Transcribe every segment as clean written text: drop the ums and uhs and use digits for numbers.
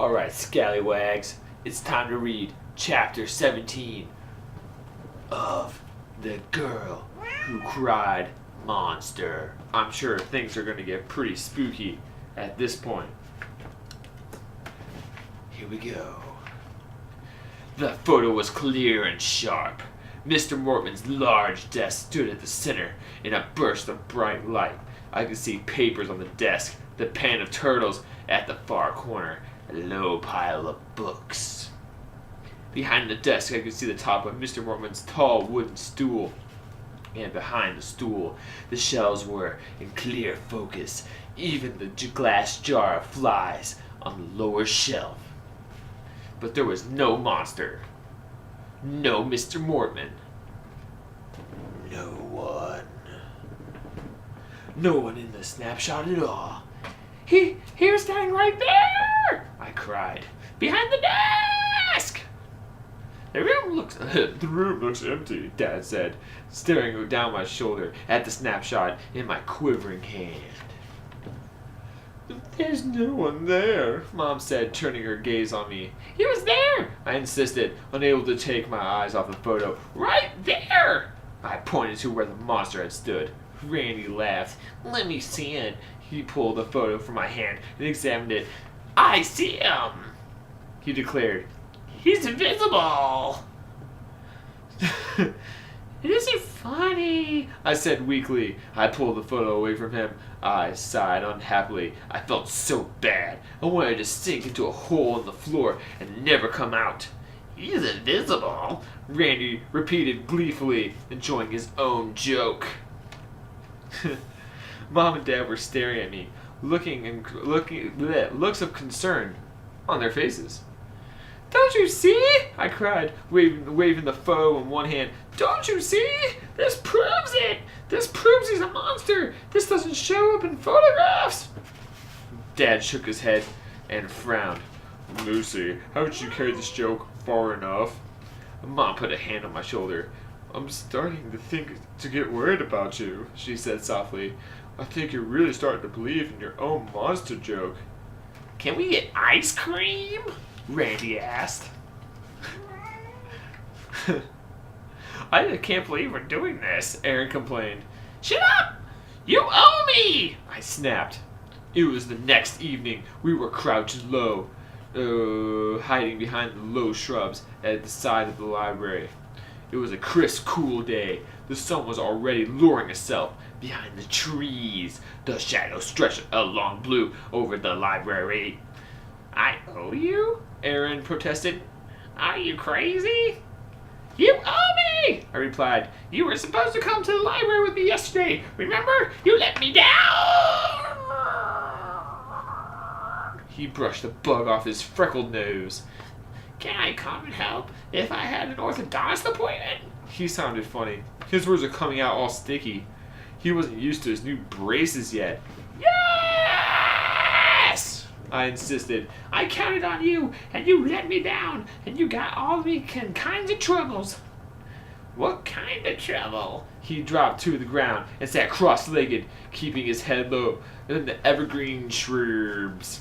Alright, scallywags, it's time to read Chapter 17 of The Girl Who Cried Monster. I'm sure things are going to get pretty spooky at this point. Here we go. The photo was clear and sharp. Mr. Mortman's large desk stood at the center in a burst of bright light. I could see papers on the desk, the pan of turtles at the far corner, a low pile of books. Behind the desk, I could see the top of Mr. Mortman's tall wooden stool. And behind the stool, the shelves were in clear focus, even the glass jar of flies on the lower shelf. But there was no monster. No Mr. Mortman. No one. No one in the snapshot at all. He was standing right there! I cried. Behind the desk! The room looks empty, Dad said, staring down my shoulder at the snapshot in my quivering hand. There's no one there, Mom said, turning her gaze on me. He was there, I insisted, unable to take my eyes off the photo. Right there! I pointed to where the monster had stood. Randy laughed. Let me see it. He pulled the photo from my hand and examined it. I see him, he declared. He's invisible. It isn't funny, I said weakly. I pulled the photo away from him. I sighed unhappily. I felt so bad. I wanted to sink into a hole in the floor and never come out. He's invisible, Randy repeated gleefully, enjoying his own joke. Mom and Dad were staring at me, looks of concern on their faces. Don't you see? I cried, waving the photo in one hand. Don't you see? This proves it! This proves he's a monster! This doesn't show up in photographs! Dad shook his head and frowned. Lucy, haven't you carried this joke far enough? Mom put a hand on my shoulder. I'm starting to get worried about you, she said softly. I think you're really starting to believe in your own monster joke. Can we get ice cream? Randy asked. I can't believe we're doing this, Aaron complained. Shut up! You owe me! I snapped. It was the next evening. We were crouched low, hiding behind the low shrubs at the side of the library. It was a crisp, cool day. The sun was already luring itself behind the trees. The shadows stretched along blue over the library. I owe you? Aaron protested. Are you crazy? You owe me! I replied. You were supposed to come to the library with me yesterday. Remember? You let me down! He brushed a bug off his freckled nose. Can I come and help if I had an orthodontist appointment? He sounded funny. His words were coming out all sticky. He wasn't used to his new braces yet. Yes! I insisted. I counted on you, and you let me down, and you got all the kinds of troubles. What kind of trouble? He dropped to the ground and sat cross-legged, keeping his head low in the evergreen shrubs.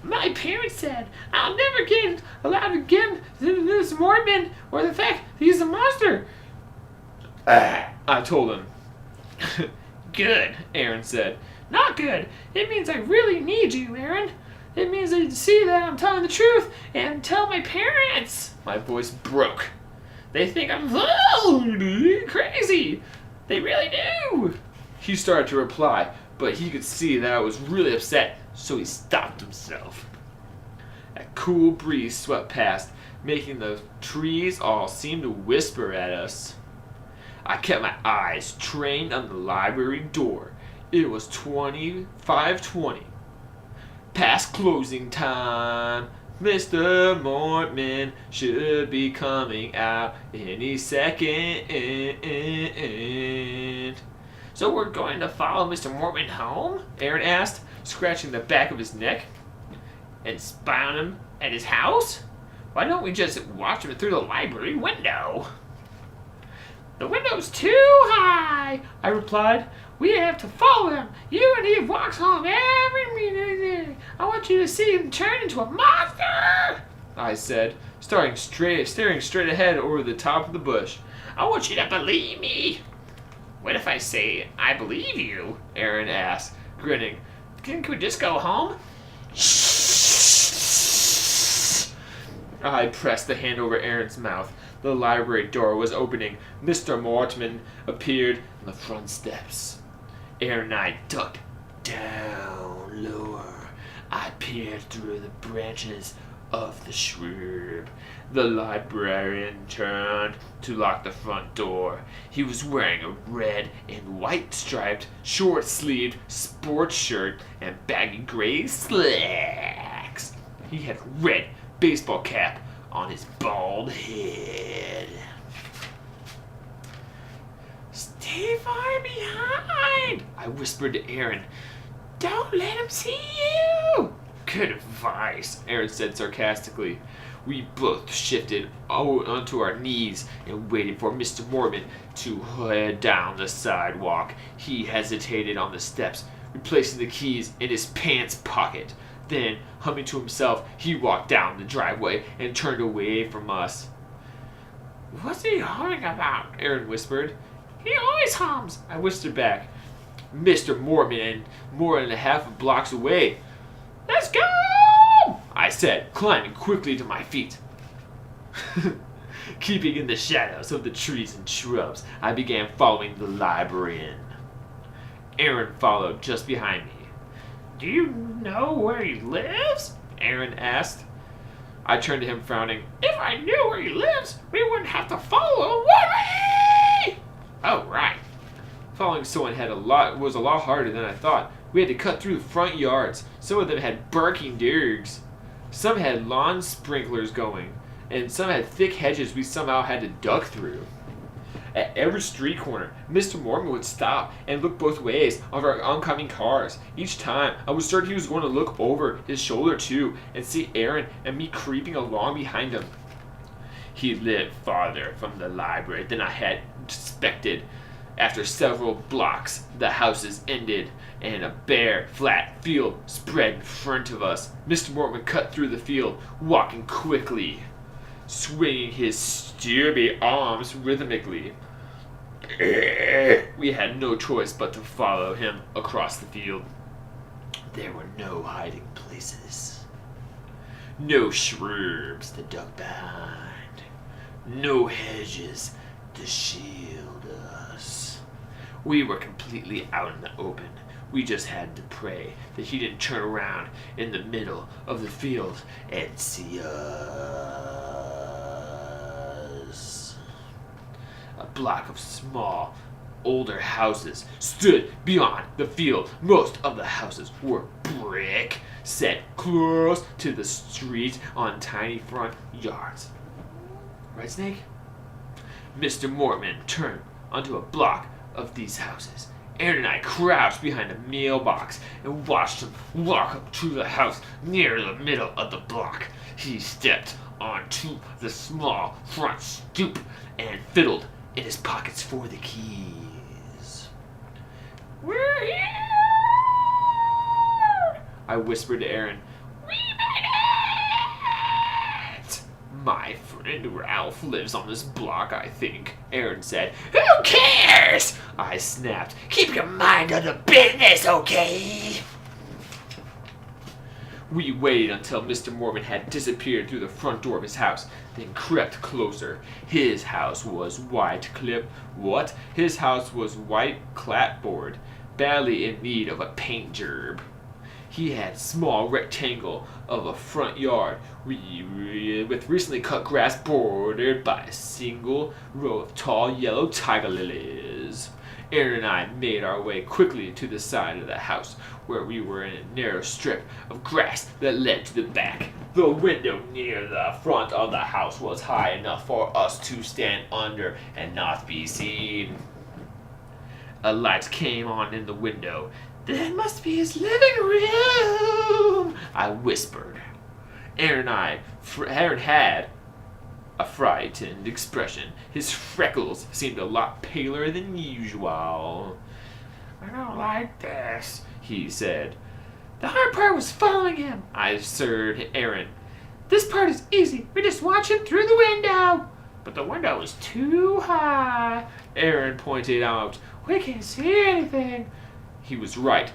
My parents said I'll never get allowed again to this Mormon or the fact that he's a monster. I told him. Good, Aaron said. Not good. It means I really need you, Aaron. It means they see that I'm telling the truth and tell my parents. My voice broke. They think I'm crazy. They really do. He started to reply, but he could see that I was really upset, so he stopped himself. A cool breeze swept past, making the trees all seem to whisper at us. I kept my eyes trained on the library door. It was 5:20. Past closing time. Mr. Mortman should be coming out any second. So we're going to follow Mr. Mortman home? Aaron asked, scratching the back of his neck. And spy on him at his house? Why don't we just watch him through the library window? The window's too high, I replied. We have to follow him. You and he walks home every minute. I want you to see him turn into a monster, I said, staring straight ahead over the top of the bush. I want you to believe me. What if I say I believe you? Aaron asked, grinning. Can we just go home? I pressed the hand over Aaron's mouth. The library door was opening. Mr. Mortman appeared on the front steps. Aaron and I ducked down lower. I peered through the branches of the shrub. The librarian turned to lock the front door. He was wearing a red and white striped, short-sleeved sports shirt and baggy gray slacks. He had a red baseball cap on his bald head. Stay far behind, I whispered to Aaron. Don't let him see you. Good advice, Aaron said sarcastically. We both shifted onto our knees and waited for Mr. Mormon to head down the sidewalk. He hesitated on the steps, replacing the keys in his pants pocket. Then, humming to himself, he walked down the driveway and turned away from us. What's he humming about? Aaron whispered. He always hums, I whispered back. Mr. Mormon and more than a half blocks away. Let's go! I said, climbing quickly to my feet. Keeping in the shadows of the trees and shrubs, I began following the librarian. Aaron followed just behind me. Do you know where he lives? Aaron asked. I turned to him, frowning. If I knew where he lives, we wouldn't have to follow him, would we? Oh, right. Following someone was a lot harder than I thought. We had to cut through front yards. Some of them had barking dogs. Some had lawn sprinklers going, and some had thick hedges we somehow had to duck through. At every street corner, Mr. Mormon would stop and look both ways of our oncoming cars. Each time, I was certain he was going to look over his shoulder too and see Aaron and me creeping along behind him. He lived farther from the library than I had expected. After several blocks, the houses ended, and a bare, flat field spread in front of us. Mr. Mortman cut through the field, walking quickly, swinging his stubby arms rhythmically. We had no choice but to follow him across the field. There were no hiding places, no shrubs to duck behind, no hedges to shield us. We were completely out in the open. We just had to pray that he didn't turn around in the middle of the field and see us. A block of small, older houses stood beyond the field. Most of the houses were brick, set close to the street on tiny front yards. Right, Snake? Mr. Mortman turned onto a block of these houses. Aaron and I crouched behind a mailbox and watched him walk up to the house near the middle of the block. He stepped onto the small front stoop and fiddled in his pockets for the keys. We're here! I whispered to Aaron. We made it! My friend Ralph lives on this block, I think, Aaron said. Who cares? I snapped. Keep your mind on the business, okay? We waited until Mr. Mormon had disappeared through the front door of his house, then crept closer. His house was white His house was white clapboard, badly in need of a paint job. He had a small rectangle of a front yard with recently cut grass bordered by a single row of tall yellow tiger lilies. Aaron and I made our way quickly to the side of the house, where we were in a narrow strip of grass that led to the back. The window near the front of the house was high enough for us to stand under and not be seen. A light came on in the window. That must be his living room, I whispered. Aaron had a frightened expression. His freckles seemed a lot paler than usual. I don't like this, he said. The hard part was following him, I assured Aaron. This part is easy. We just watch him through the window. But the window is too high, Aaron pointed out. We can't see anything. He was right.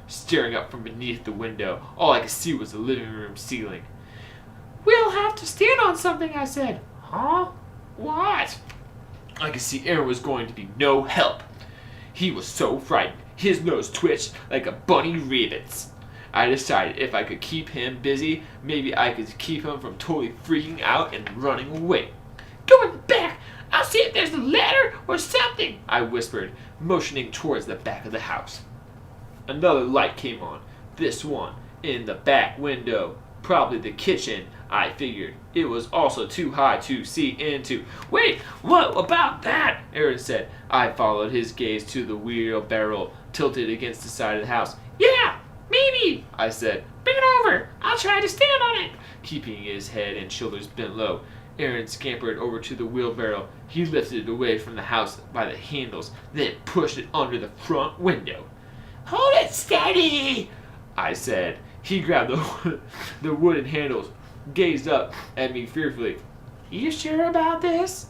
Staring up from beneath the window, all I could see was the living room ceiling. We'll have to stand on something, I said. Huh? What? I could see Aaron was going to be no help. He was so frightened. His nose twitched like a bunny rabbit's. I decided if I could keep him busy, maybe I could keep him from totally freaking out and running away. Go in the back. I'll see if there's a ladder or something, I whispered, motioning towards the back of the house. Another light came on, this one in the back window. Probably the kitchen, I figured. It was also too high to see into. Wait, what about that? Aaron said. I followed his gaze to the wheelbarrow tilted against the side of the house. Yeah, maybe, I said. Bring it over. I'll try to stand on it. Keeping his head and shoulders bent low, Aaron scampered over to the wheelbarrow. He lifted it away from the house by the handles, then pushed it under the front window. Hold it steady, I said. He grabbed the wooden handles, gazed up at me fearfully. You sure about this?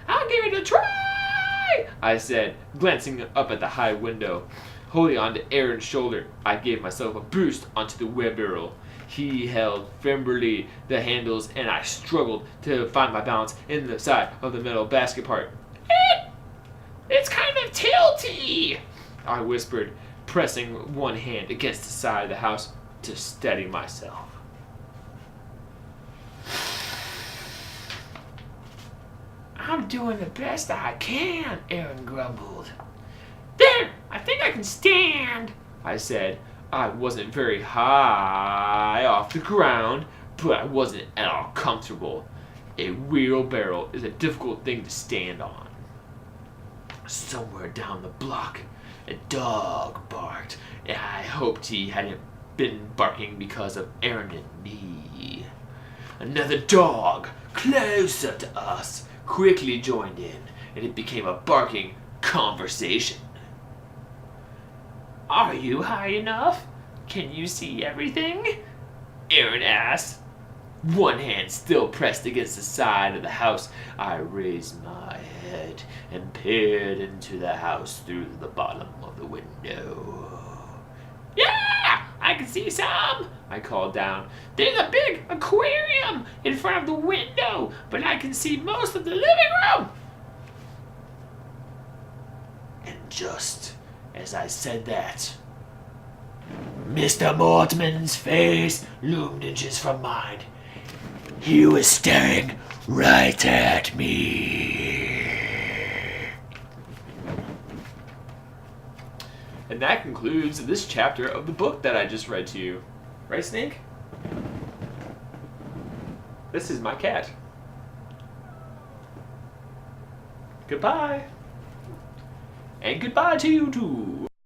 I'll give it a try, I said, glancing up at the high window. Holding onto Aaron's shoulder, I gave myself a boost onto the wheelbarrow. He held firmly the handles, and I struggled to find my balance in the side of the metal basket part. It's kind of tilty, I whispered, pressing one hand against the side of the house to steady myself. I'm doing the best I can, Aaron grumbled. There, I think I can stand, I said. I wasn't very high off the ground, but I wasn't at all comfortable. A wheelbarrow is a difficult thing to stand on. Somewhere down the block, a dog barked, and I hoped he hadn't been barking because of Aaron and me. Another dog, closer to us, quickly joined in, and it became a barking conversation. Are you high enough? Can you see everything? Aaron asked. One hand still pressed against the side of the house, I raised my head and peered into the house through the bottom of the window. Yeah, I can see some, I called down. There's a big aquarium in front of the window, but I can see most of the living room. And just as I said that, Mr. Mortman's face loomed inches from mine. He was staring right at me. And that concludes this chapter of the book that I just read to you. Right, Snake? This is my cat. Goodbye. And goodbye to you too.